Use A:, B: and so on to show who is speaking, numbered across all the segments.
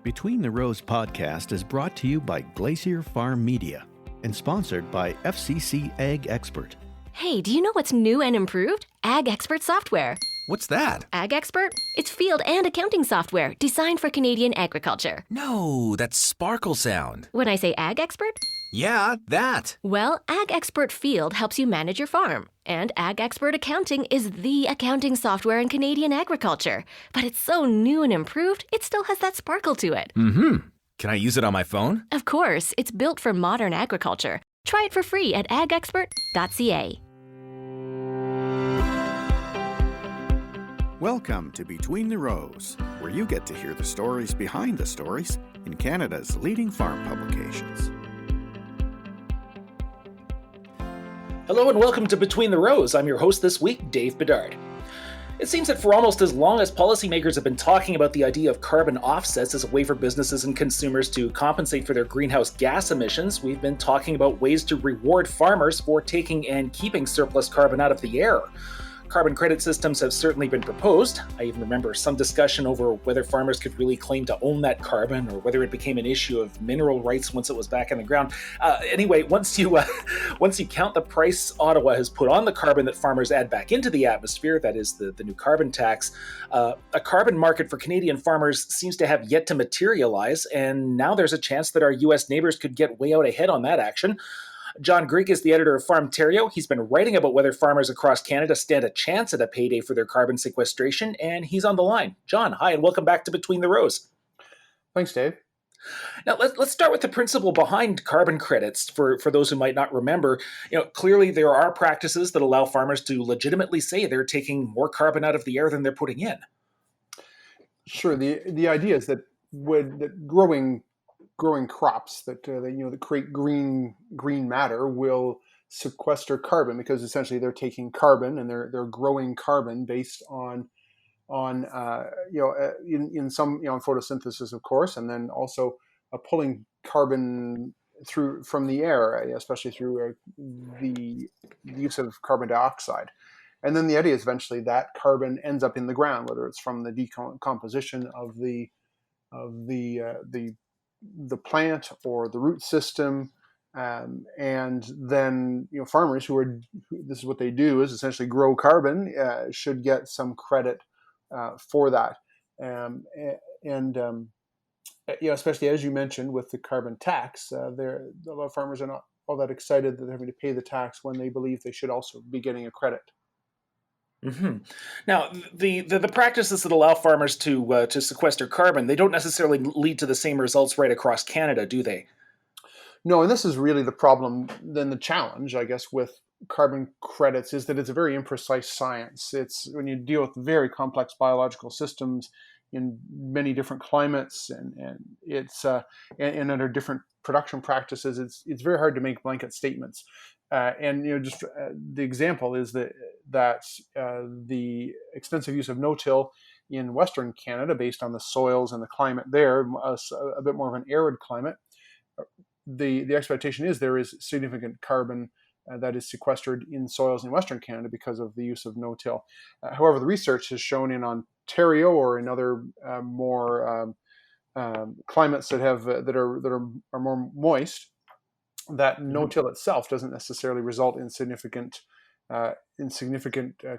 A: Between the Rows podcast is brought to you by Glacier FarmMedia and sponsored by FCC Ag Expert.
B: Hey, do you know what's new and improved? Ag Expert software.
C: What's that?
B: Ag Expert? It's field and accounting software designed for Canadian agriculture.
C: No, that's Sparkle Sound.
B: When I say Ag Expert?
C: Yeah, that.
B: Well, Ag Expert Field helps you manage your farm. And Ag Expert Accounting is the accounting software in Canadian agriculture. But it's so new and improved, it still has that sparkle to it.
C: Mm-hmm. Can I use it on my phone?
B: Of course, it's built for modern agriculture. Try it for free at agexpert.ca.
A: Welcome to Between the Rows, where you get to hear the stories behind the stories in Canada's leading farm publications.
D: Hello and welcome to Between the Rows. I'm your host this week, Dave Bedard. It seems that for almost as long as policymakers have been talking about the idea of carbon offsets as a way for businesses and consumers to compensate for their greenhouse gas emissions, we've been talking about ways to reward farmers for taking and keeping surplus carbon out of the air. Carbon credit systems have certainly been proposed. I even remember some discussion over whether farmers could really claim to own that carbon or whether it became an issue of mineral rights once it was back in the ground. Anyway, once you count the price Ottawa has put on the carbon that farmers add back into the atmosphere, that is the new carbon tax, a carbon market for Canadian farmers seems to have yet to materialize, and now there's a chance that our U.S. neighbors could get way out ahead on that action. John Greek is the editor of FarmTerrio. He's been writing about whether farmers across Canada stand a chance at a payday for their carbon sequestration, and he's on the line. John, hi, and welcome back to Between the Rows.
E: Thanks, Dave.
D: Now, let's start with the principle behind carbon credits for those who might not remember. Clearly there are practices that allow farmers to legitimately say they're taking more carbon out of the air than they're putting in.
E: Sure. The idea is that growing crops that create green matter will sequester carbon, because essentially they're taking carbon and they're growing carbon based on in some photosynthesis, of course, and then also pulling carbon from the air, especially through the use of carbon dioxide. And then the idea is eventually that carbon ends up in the ground, whether it's from the decomposition of the plant or the root system, and then farmers this is what they do, is essentially grow carbon, should get some credit for that, especially as you mentioned with the carbon tax, a lot of farmers are not all that excited that they're having to pay the tax when they believe they should also be getting a credit.
D: Mm-hmm. Now, the practices that allow farmers to sequester carbon, they don't necessarily lead to the same results right across Canada, do they?
E: No, and this is really the problem, then the challenge, I guess, with carbon credits is that it's a very imprecise science. It's when you deal with very complex biological systems in many different climates, and it's and under different production practices, it's very hard to make blanket statements. The example is that the extensive use of no-till in Western Canada, based on the soils and the climate there, a bit more of an arid climate, the expectation is there is significant carbon that is sequestered in soils in Western Canada because of the use of no-till. However, the research has shown in Ontario or in other more climates that are more moist, that no-till itself doesn't necessarily result in significant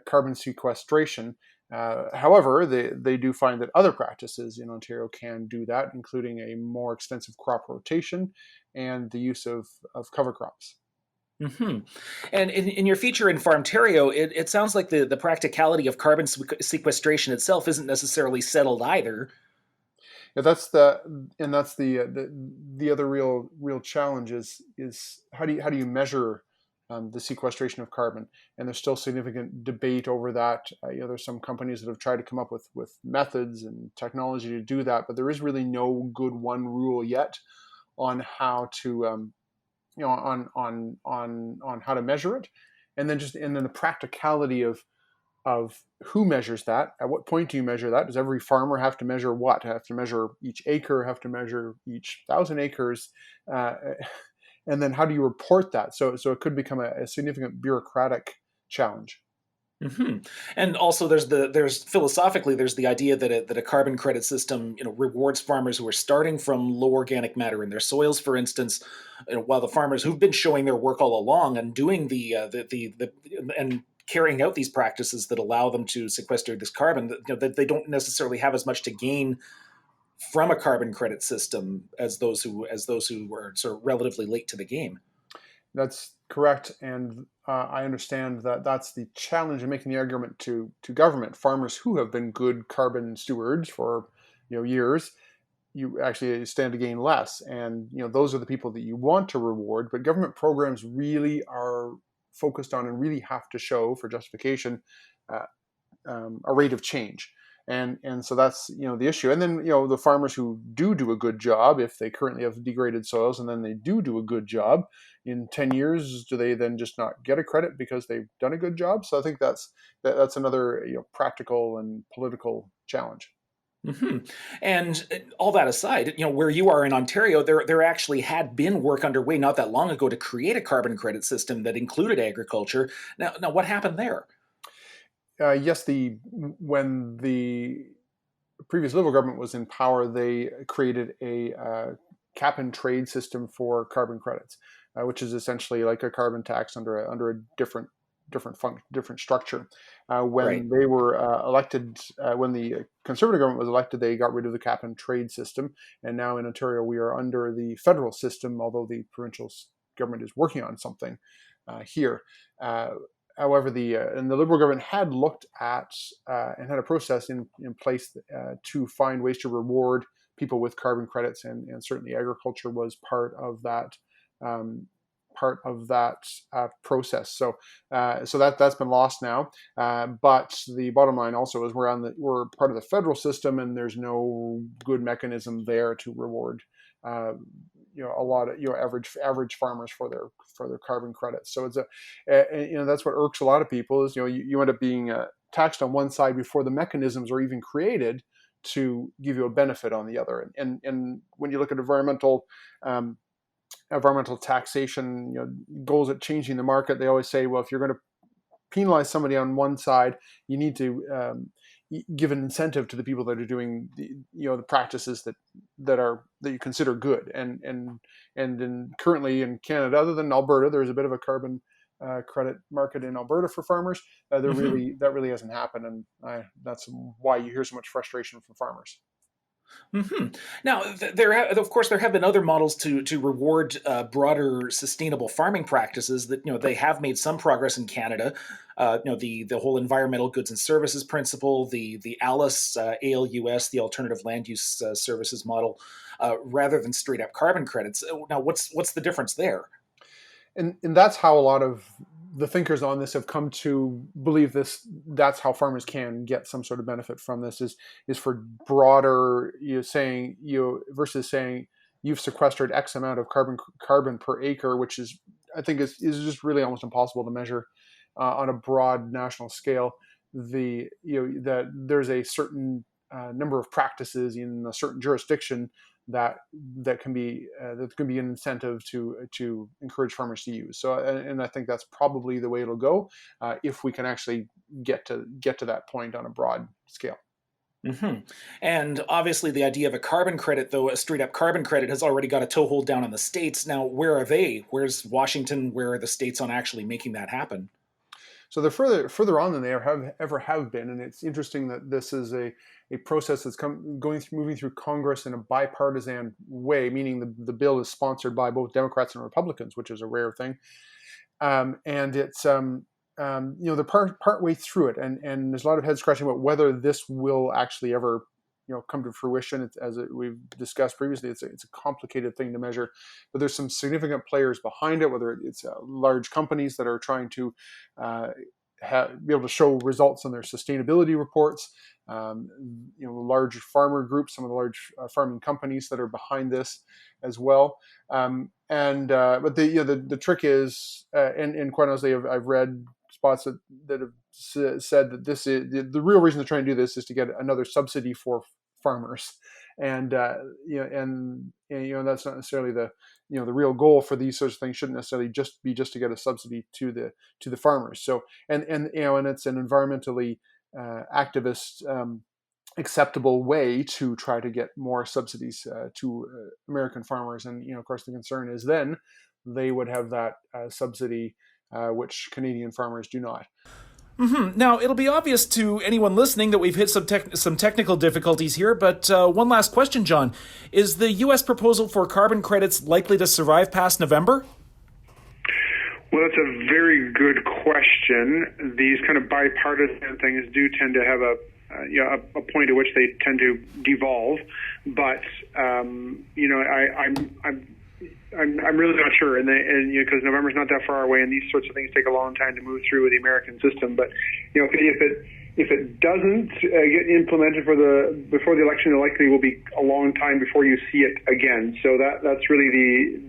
E: carbon sequestration. However, they do find that other practices in Ontario can do that, including a more extensive crop rotation and the use of cover crops.
D: Mm-hmm. And in your feature in FarmTerrio, it sounds like the practicality of carbon sequestration itself isn't necessarily settled either.
E: Yeah, that's the other real challenge is how do you measure the sequestration of carbon, and there's still significant debate over that. There's some companies that have tried to come up with methods and technology to do that, but there is really no good one rule yet on how to on how to measure it, and then the practicality of who measures that. At what point do you measure that? Does every farmer have to measure what? Have to measure each acre? Have to measure each 1,000 acres? And then how do you report that? So it could become a significant bureaucratic challenge.
D: hmm And also, there's philosophically there's the idea that a carbon credit system, rewards farmers who are starting from low organic matter in their soils, for instance, while the farmers who've been showing their work all along and doing the and carrying out these practices that allow them to sequester this carbon, that they don't necessarily have as much to gain from a carbon credit system as those who were sort of relatively late to the game.
E: That's correct, and I understand that that's the challenge in making the argument to government. Farmers who have been good carbon stewards for years, you actually stand to gain less, and those are the people that you want to reward. But government programs really are focused on and really have to show for justification uh, a rate of change. And so that's the issue. And then the farmers who do a good job, if they currently have degraded soils, and then they do a good job in 10 years, do they then just not get a credit because they've done a good job? So I think that's another practical and political challenge.
D: hmm And all that aside, where you are in Ontario, there actually had been work underway not that long ago to create a carbon credit system that included agriculture. Now, what happened there?
E: Yes, the when the previous Liberal government was in power, they created a cap and trade system for carbon credits, which is essentially like a carbon tax under a different structure.
D: Right.
E: When they were elected, when the Conservative government was elected, they got rid of the cap and trade system, and now in Ontario we are under the federal system, although the provincial government is working on something here. However, the Liberal government had looked at and had a process in place to find ways to reward people with carbon credits, and certainly agriculture was um, part of that process. So that's been lost now. But the bottom line also is we're part of the federal system, and there's no good mechanism there to reward a lot of average farmers for their carbon credits. So that's what irks a lot of people is you end up being taxed on one side before the mechanisms are even created to give you a benefit on the other. And when you look at environmental taxation, goals at changing the market, they always say, well, if you're going to penalize somebody on one side, you need to give an incentive to the people that are doing the practices that you consider good. And currently in Canada, other than Alberta, there's a bit of a carbon credit market in Alberta for farmers. That really hasn't happened, and that's why you hear so much frustration from farmers.
D: hmm Now, of course, there have been other models to reward broader sustainable farming practices that they have made some progress in Canada. The whole environmental goods and services principle, the ALUS ALUS, the alternative land use services model, rather than straight up carbon credits. Now, what's the difference there?
E: And that's how a lot of the thinkers on this have come to believe this. That's how farmers can get some sort of benefit from this is for broader saying versus saying you've sequestered X amount of carbon per acre, which is I think is just really almost impossible to measure on a broad national scale. That there's a certain number of practices in a certain jurisdiction that can be an incentive to encourage farmers to use. So, and I think that's probably the way it'll go if we can actually get to that point on a broad scale.
D: hmm And obviously, the idea of a carbon credit, though, a straight up carbon credit, has already got a toehold down in the states. Now, where are they? Where's Washington? Where are the states on actually making that happen?
E: So they're further on than they ever have been, and it's interesting that this is a process that's moving through Congress in a bipartisan way, meaning the bill is sponsored by both Democrats and Republicans, which is a rare thing. And it's they're part way through it, and there's a lot of head scratching about whether this will actually ever come to fruition. We've discussed previously, it's a complicated thing to measure, but there's some significant players behind it, whether it's large companies that are trying to be able to show results on their sustainability reports, large farmer groups, some of the large farming companies that are behind this as well. But the trick is, and quite honestly, I've read spots that have said that this is the real reason they're trying to do this is to get another subsidy for farmers, and that's not necessarily the real goal for these sorts of things. Shouldn't necessarily just be to get a subsidy to the farmers. So and it's an environmentally activist acceptable way to try to get more subsidies to American farmers. And of course, the concern is then they would have that subsidy, which Canadian farmers do not.
D: Mm-hmm. Now, it'll be obvious to anyone listening that we've hit some technical difficulties here, but one last question, John. Is the U.S. proposal for carbon credits likely to survive past November?
F: Well, that's a very good question. These kind of bipartisan things do tend to have a point at which they tend to devolve, but I'm really not sure, and because November's not that far away, and these sorts of things take a long time to move through the American system. But if it doesn't get implemented before the election, it likely will be a long time before you see it again. So that's really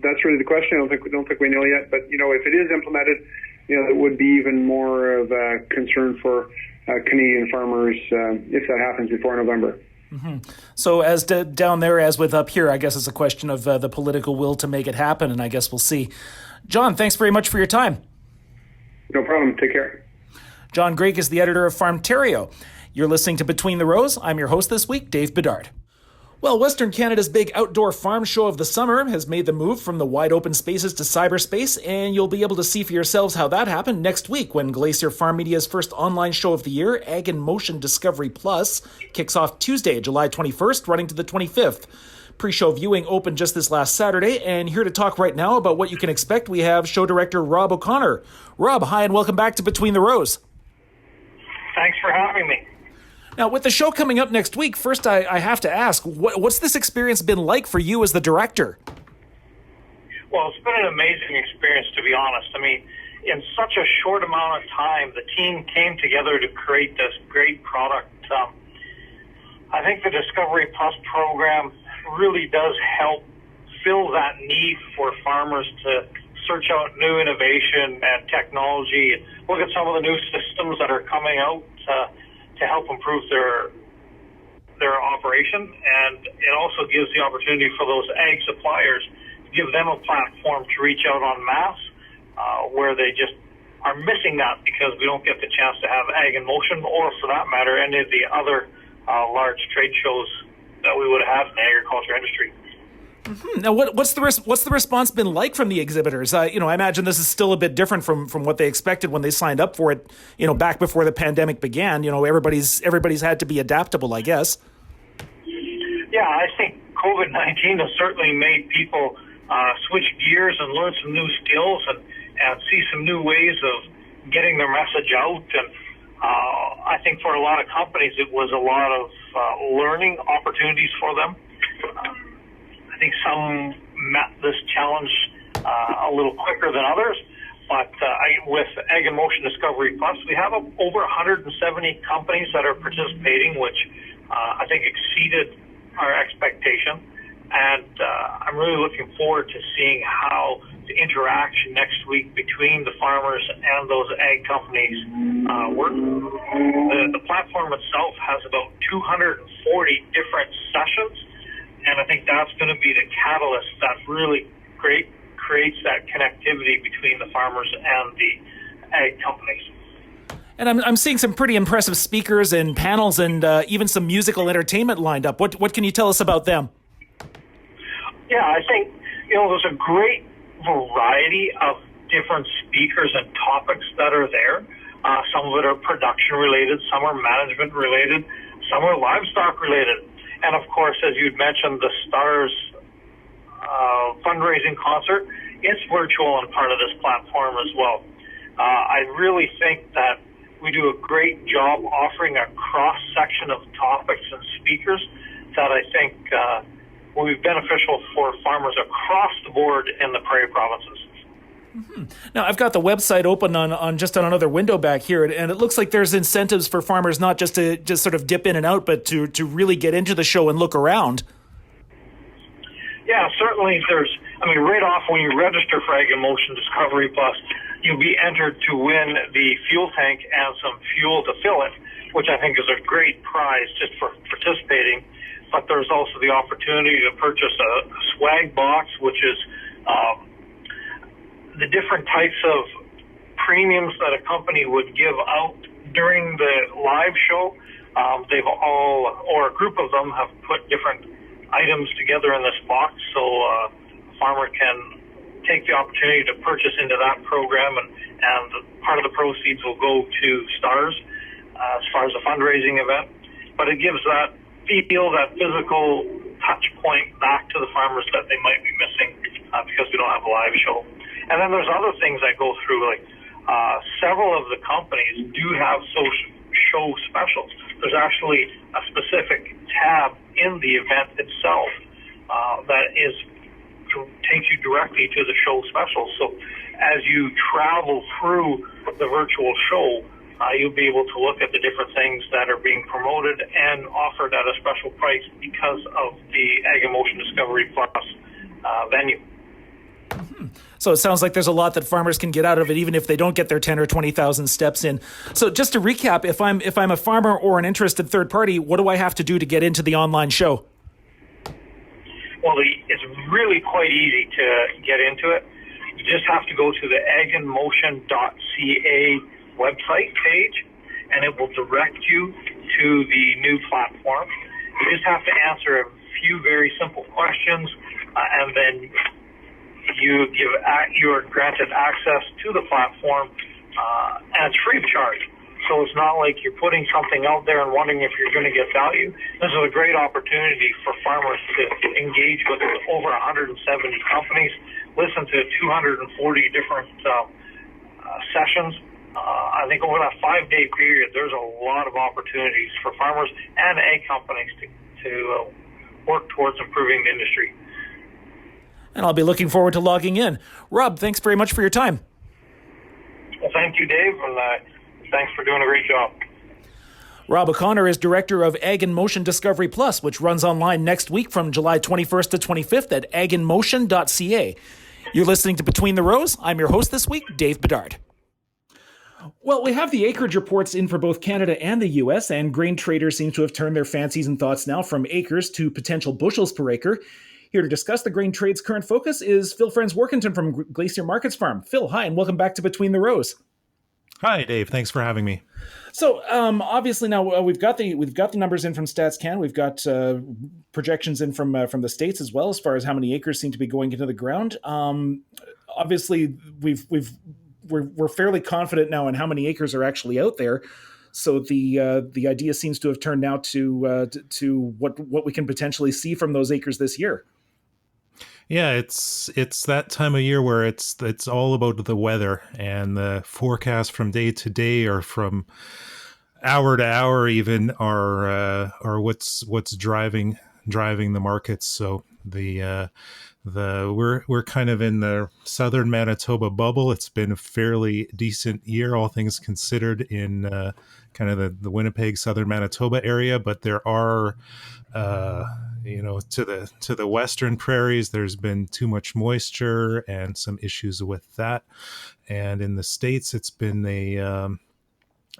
F: the question. I don't think we know yet. But if it is implemented, it would be even more of a concern for Canadian farmers if that happens before November.
D: Mm-hmm. So as down there as with up here, I guess it's a question of the political will to make it happen, and I guess we'll see. John, thanks very much for your time.
F: No problem. Take care.
D: John Grake is the editor of Farmterio. You're listening to Between the Rows. I'm your host this week, Dave Bedard. Well, Western Canada's big outdoor farm show of the summer has made the move from the wide open spaces to cyberspace, and you'll be able to see for yourselves how that happened next week when Glacier FarmMedia's first online show of the year, Ag in Motion Discovery Plus, kicks off Tuesday, July 21st, running to the 25th. Pre-show viewing opened just this last Saturday, and here to talk right now about what you can expect, we have show director Rob O'Connor. Rob, hi, and welcome back to Between the Rows.
G: Thanks for having me.
D: Now, with the show coming up next week, first I have to ask, what's this experience been like for you as the director?
G: Well, it's been an amazing experience, to be honest. I mean, in such a short amount of time, the team came together to create this great product. I think the Discovery Plus program really does help fill that need for farmers to search out new innovation and technology, and look at some of the new systems that are coming out to help improve their operation. And it also gives the opportunity for those ag suppliers to give them a platform to reach out en masse, where they just are missing that because we don't get the chance to have Ag in Motion, or for that matter, any of the other large trade shows that we would have in the agriculture industry.
D: Mm-hmm. Now, what's the response been like from the exhibitors? I imagine this is still a bit different from what they expected when they signed up for it. Back before the pandemic began. Everybody's had to be adaptable, I guess.
G: Yeah, I think COVID-19 has certainly made people switch gears and learn some new skills and see some new ways of getting their message out. And I think for a lot of companies, it was a lot of learning opportunities for them. I think some met this challenge a little quicker than others, but with Ag in Motion Discovery Plus, we have over 170 companies that are participating, which I think exceeded our expectation. And I'm really looking forward to seeing how the interaction next week between the farmers and those ag companies work. The platform itself has about 240 different sessions, and I think that's going to be the catalyst that really creates that connectivity between the farmers and the ag companies.
D: And I'm seeing some pretty impressive speakers and panels and even some musical entertainment lined up. What can you tell us about them?
G: Yeah, I think, there's a great variety of different speakers and topics that are there. Some of it are production related, some are management related, some are livestock related. And of course, as you'd mentioned, the STARS fundraising concert, it's virtual and part of this platform as well. I really think that we do a great job offering a cross-section of topics and speakers that I think will be beneficial for farmers across the board in the prairie provinces.
D: Mm-hmm. Now, I've got the website open on another window back here, and it looks like there's incentives for farmers not just to just sort of dip in and out, but to really get into the show and look around.
G: Yeah, certainly right off when you register for Ag in Motion Discovery Plus, you'll be entered to win the fuel tank and some fuel to fill it, which I think is a great prize just for participating. but there's also the opportunity to purchase a swag box, which is the different types of premiums that a company would give out during the live show. They've all, or a group of them, have put different items together in this box, so a farmer can take the opportunity to purchase into that program, and part of the proceeds will go to STARS as far as a fundraising event. But it gives that feel, that physical touch point back to the farmers that they might be missing because we don't have a live show. And then there's other things that go through, like several of the companies do have show specials. There's actually a specific tab in the event itself that takes you directly to the show specials. So as you travel through the virtual show, you'll be able to look at the different things that are being promoted and offered at a special price because of the Ag and Motion Discovery Plus venue.
D: So it sounds like there's a lot that farmers can get out of it, even if they don't get their 10 or 20,000 steps in. So just to recap, if I'm a farmer or an interested third party, what do I have to do to get into the online show?
G: Well, it's really quite easy to get into it. You just have to go to the agandmotion.ca website page, and it will direct you to the new platform. You just have to answer a few very simple questions, and then you are granted access to the platform, and it's free of charge. So it's not like you're putting something out there and wondering if you're going to get value. This is a great opportunity for farmers to engage with over 170 companies, listen to 240 different sessions. I think over that 5-day period, there's a lot of opportunities for farmers and ag companies to work towards improving the industry.
D: And I'll be looking forward to logging in. Rob, thanks very much for your time.
G: Well, thank you, Dave, and thanks for doing a great job.
D: Rob O'Connor is Director of Ag and Motion Discovery Plus, which runs online next week from July 21st to 25th at agandmotion.ca. You're listening to Between the Rows. I'm your host this week, Dave Bedard. Well, we have the acreage reports in for both Canada and the U.S., and grain traders seem to have turned their fancies and thoughts now from acres to potential bushels per acre. Here to discuss the grain trade's current focus is Phil Friends-Workington from Glacier Markets Farm. Phil, hi, and welcome back to Between the Rows.
H: Hi, Dave. Thanks for having me.
D: So, obviously, now we've got the numbers in from StatsCan. We've got projections in from the states as well, as far as how many acres seem to be going into the ground. Obviously, we're fairly confident now in how many acres are actually out there. So the idea seems to have turned now to what we can potentially see from those acres this year.
H: Yeah, it's that time of year where it's all about the weather, and the forecast from day to day or from hour to hour even are what's driving the markets. So we're kind of in the southern Manitoba bubble. It's been a fairly decent year, all things considered, in kind of the Winnipeg, southern Manitoba area. But there are, to the western prairies, there's been too much moisture and some issues with that. And in the States, it's been a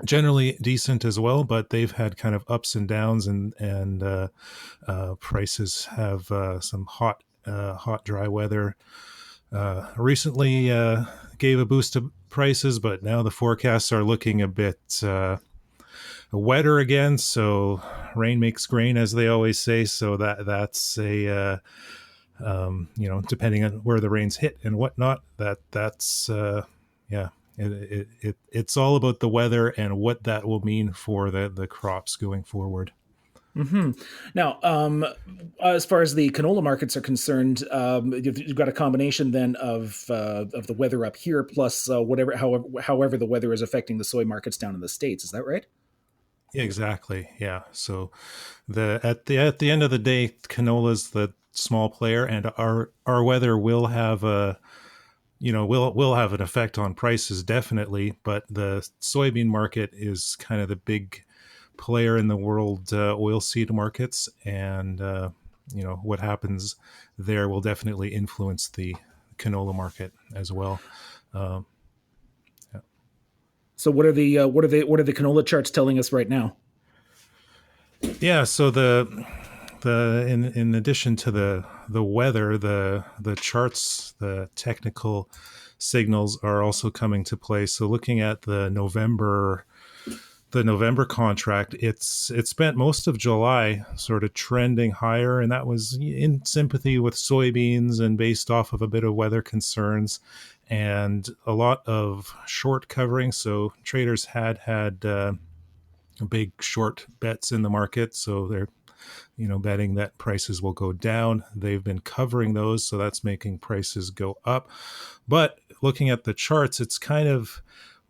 H: generally decent as well, but they've had kind of ups and downs, and prices have some hot, dry weather recently gave a boost to prices, but now the forecasts are looking a bit wetter again. So rain makes grain, as they always say. So that's a depending on where the rains hit and whatnot, that's it's all about the weather and what that will mean for the crops going forward.
D: Mm-hmm. Now, as far as the canola markets are concerned, you've got a combination then of the weather up here plus however the weather is affecting the soy markets down in the States. Is that right?
H: Exactly. Yeah. So at the end of the day, canola's the small player, and our weather will have will have an effect on prices, definitely. But the soybean market is kind of the big player in the world oilseed markets, and what happens there will definitely influence the canola market as well.
D: So what are the canola charts telling us right now?
H: Yeah, so the in addition to the weather, the charts, the technical signals are also coming to play. So looking at the November contract, it spent most of July sort of trending higher, and that was in sympathy with soybeans and based off of a bit of weather concerns and a lot of short covering. So traders had big short bets in the market, so they're betting that prices will go down. They've been covering those, so that's making prices go up. But looking at the charts, it's kind of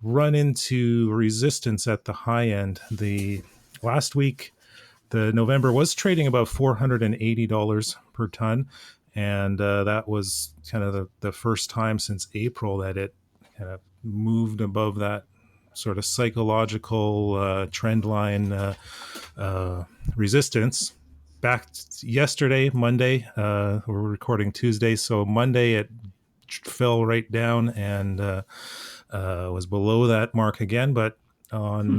H: run into resistance at the high end. The last week, the November was trading about $480 per ton, and that was kind of the first time since April that it kind of moved above that sort of psychological trend line resistance. Back yesterday, Monday, we're recording Tuesday, so Monday it fell right down and was below that mark again. But on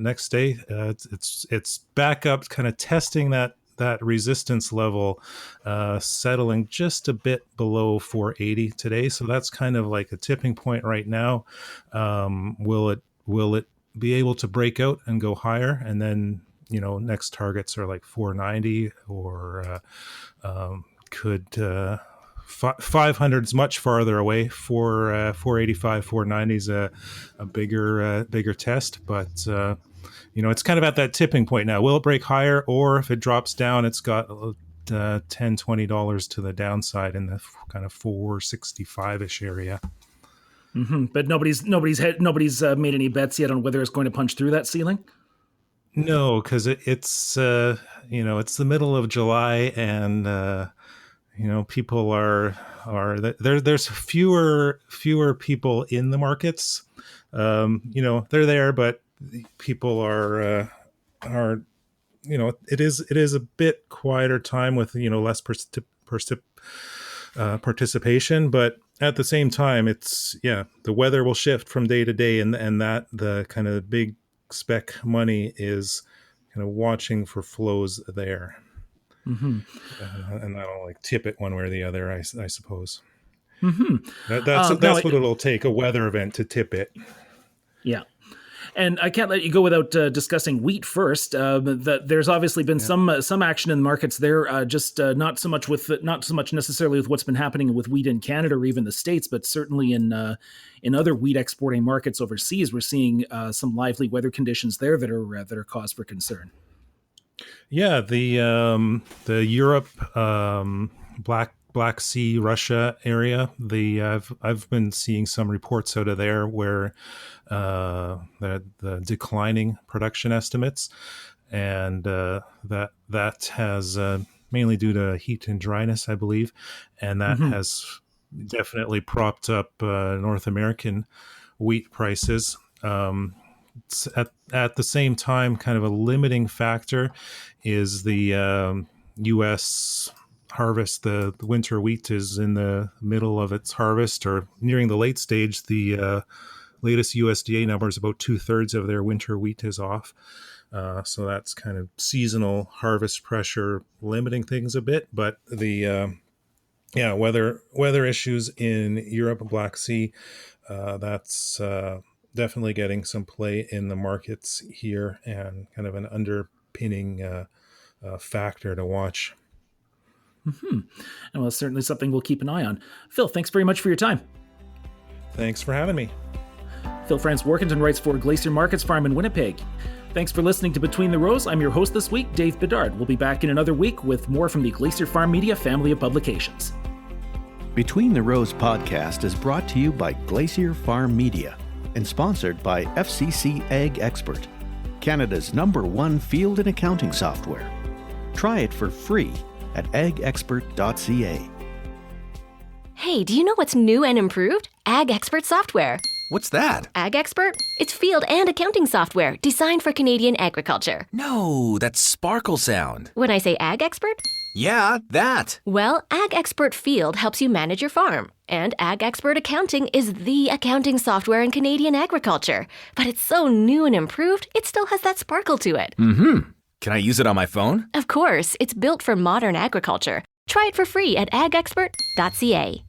H: next day, it's back up, kind of testing that resistance level, settling just a bit below 480 today. So that's kind of like a tipping point right now. Will it be able to break out and go higher? And then next targets are like 490, or could 500 is much farther away. 485, 490 is a bigger test, but it's kind of at that tipping point now. Will it break higher, or if it drops down, it's got $10, $20 to the downside in the kind of 465-ish area.
D: Mm-hmm. But nobody's made any bets yet on whether it's going to punch through that ceiling.
H: No, because it's it's the middle of July, and people are there's fewer people in the markets. They're there, but people are it is a bit quieter time with less participation, but at the same time, it's the weather will shift from day to day, and that the kind of big spec money is kind of watching for flows there. Mm-hmm. And that'll tip it one way or the other, I suppose. Mm-hmm. That's what it'll take, a weather event to tip it. Yeah.
D: And I can't let you go without discussing wheat first. There's obviously been some action in the markets there, just not so much necessarily with what's been happening with wheat in Canada or even the States, but certainly in other wheat exporting markets overseas, we're seeing some lively weather conditions there that are cause for concern.
H: Yeah, the Europe, Black Sea, Russia area. I've been seeing some reports out of there where the declining production estimates, and that has mainly due to heat and dryness, I believe, and that has definitely propped up North American wheat prices. At the same time, kind of a limiting factor is the U.S. harvest. The winter wheat is in the middle of its harvest or nearing the late stage. The latest USDA number is about 2/3 of their winter wheat is off. So that's kind of seasonal harvest pressure limiting things a bit. But the weather issues in Europe and Black Sea, that's definitely getting some play in the markets here, and kind of an underpinning factor to watch.
D: Mm-hmm. And well, certainly something we'll keep an eye on. Phil, thanks very much for your time.
H: Thanks for having me.
D: Phil France Workington writes for Glacier Markets Farm in Winnipeg. Thanks for listening to Between the Rows. I'm your host this week, Dave Bedard. We'll be back in another week with more from the Glacier FarmMedia family of publications.
A: Between the Rows podcast is brought to you by Glacier FarmMedia and sponsored by FCC Ag Expert, Canada's #1 field and accounting software. Try it for free at agexpert.ca.
B: Hey, do you know what's new and improved? Ag Expert software.
C: What's that?
B: Ag Expert? It's field and accounting software designed for Canadian agriculture.
C: No, that's sparkle sound.
B: When I say Ag Expert?
C: Yeah, that.
B: Well, Ag Expert Field helps you manage your farm. And Ag Expert Accounting is the accounting software in Canadian agriculture. But it's so new and improved, it still has that sparkle to it.
C: Mm-hmm. Can I use it on my phone?
B: Of course, it's built for modern agriculture. Try it for free at agexpert.ca.